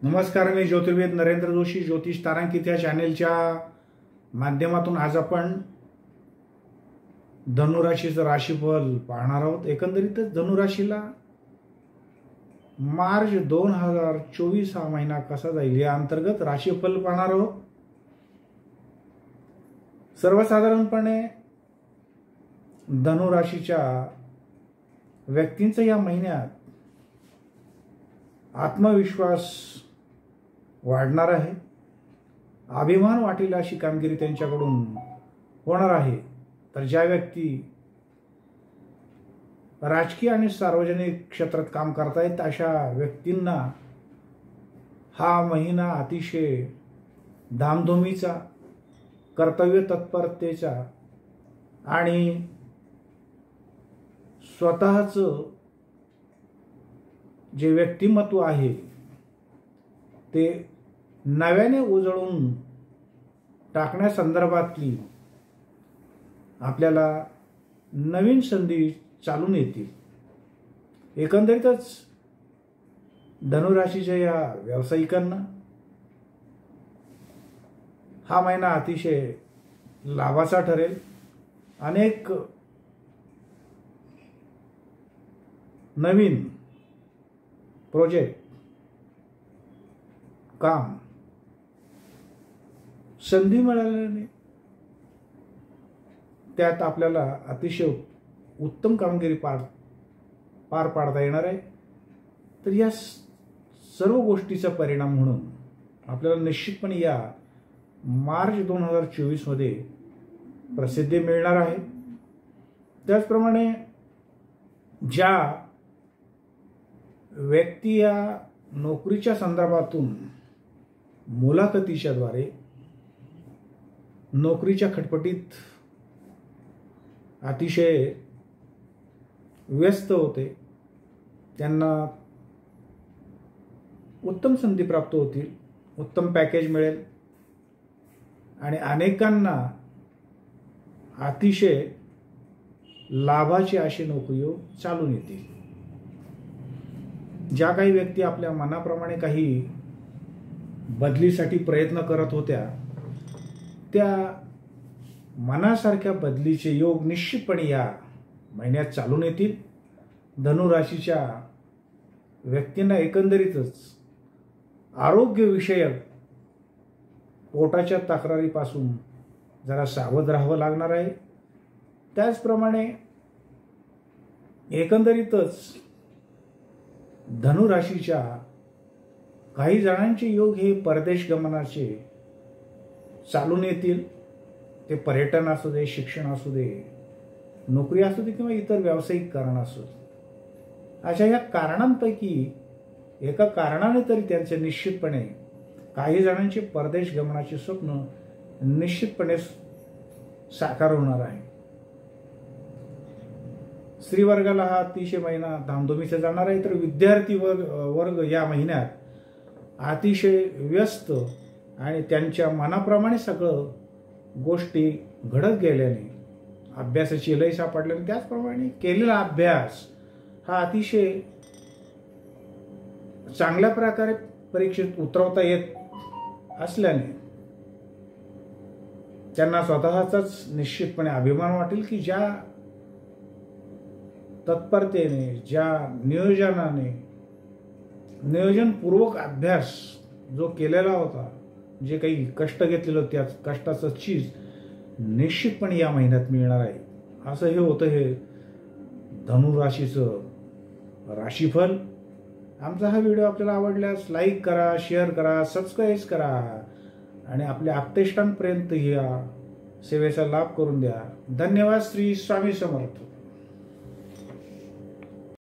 नमस्कार, मी ज्योतिर्वेद नरेंद्र जोशी ज्योतिष तारांकित या चॅनेलच्या माध्यमातून आज आपण धनुराशीचं राशीफल पाहणार आहोत। एकंदरीतच धनुराशीला मार्च 2024 हा महिना कसा जाईल या अंतर्गत राशीफल पाहणार आहोत। सर्वसाधारणपणे धनुराशीच्या व्यक्तींचा या महिन्यात आत्मविश्वास वाढणार आहे, अभिमान वाटेल अशी कामगिरी त्यांच्याकडून होणार आहे। तर ज्या व्यक्ती राजकीय आणि सार्वजनिक क्षेत्रात काम करतायत अशा व्यक्तींना हा महिना अतिशय धामधुमीचा, कर्तव्य तत्परतेचा आणि स्वतःचं जे व्यक्तिमत्व आहे ते नव्याने उजळून टाकण्यासंदर्भातली आपल्याला नवीन संधी चालून येतील। एकंदरीतच धनुराशीच्या या व्यावसायिकांना हा महिना अतिशय लाभाचा ठरेल। अनेक नवीन प्रोजेक्ट, काम, संधी मिळाल्याने त्यात आपल्याला अतिशय उत्तम कामगिरी पार पाडता येणार आहे। तर या सर्व गोष्टीचा परिणाम म्हणून आपल्याला निश्चितपणे या मार्च 2024 मध्ये प्रसिद्धी मिळणार आहे। त्याचप्रमाणे ज्या व्यक्ती या नोकरीच्या संदर्भातून मुलाखतीच्या द्वारे नोकरीच्या खटपटीत अतिशय व्यस्त होते, त्यांना उत्तम संधी प्राप्त होतील, उत्तम पॅकेज मिळेल आणि अनेकांना अतिशय लाभाची अशी नोकरी चालून येतील। ज्या काही व्यक्ती आपल्या मनाप्रमाणे काही बदलीसाठी प्रयत्न करत होत्या त्या मनासारख्या बदलीचे योग निश्चितपणे या महिन्यात चालून येतील। धनुराशीच्या व्यक्तींना एकंदरीतच आरोग्यविषयक पोटाच्या तक्रारीपासून जरा सावध राहावं लागणार आहे। त्याचप्रमाणे एकंदरीतच धनुराशीच्या काही जणांचे योग हे परदेश गमनाचे चालून येतील। ते पर्यटन असू दे, शिक्षण असू दे, नोकरी असू दे किंवा इतर व्यावसायिक कारण असू दे, अशा या कारणांपैकी एका कारणाने तरी त्यांचे निश्चितपणे काही जणांचे परदेश गमनाचे स्वप्न निश्चितपणे साकार होणार आहे। स्त्री वर्गाला हा अतिशय महिना धामधुमीचा जाणार आहे। तर विद्यार्थी वर्ग या महिन्यात अतिशय व्यस्त आणि त्यांच्या मनाप्रमाणे सगळं गोष्टी घडत गेल्याने अभ्यासाची लय सापडल्याने त्याचप्रमाणे केलेला अभ्यास हा अतिशय चांगल्या प्रकारे परीक्षेत उतरवता येत असल्याने त्यांना स्वतःचाच निश्चितपणे अभिमान वाटेल की ज्या तत्परतेने, ज्या नियोजनाने, नियोजनपूर्वक अभ्यास जो केलेला होता, जे काही कष्ट घेतलेलं त्या कष्टाचं चीज निश्चितपणे या महिन्यात मिळणार आहे। असं हे होतं हे धनुराशीचं राशीफल। आमचा हा व्हिडिओ आपल्याला आवडल्यास लाईक करा, शेअर करा, सबस्क्राईब करा आणि आपल्या आप्तेष्टांपर्यंत या सेवेचा लाभ करून द्या। धन्यवाद। श्री स्वामी समर्थ।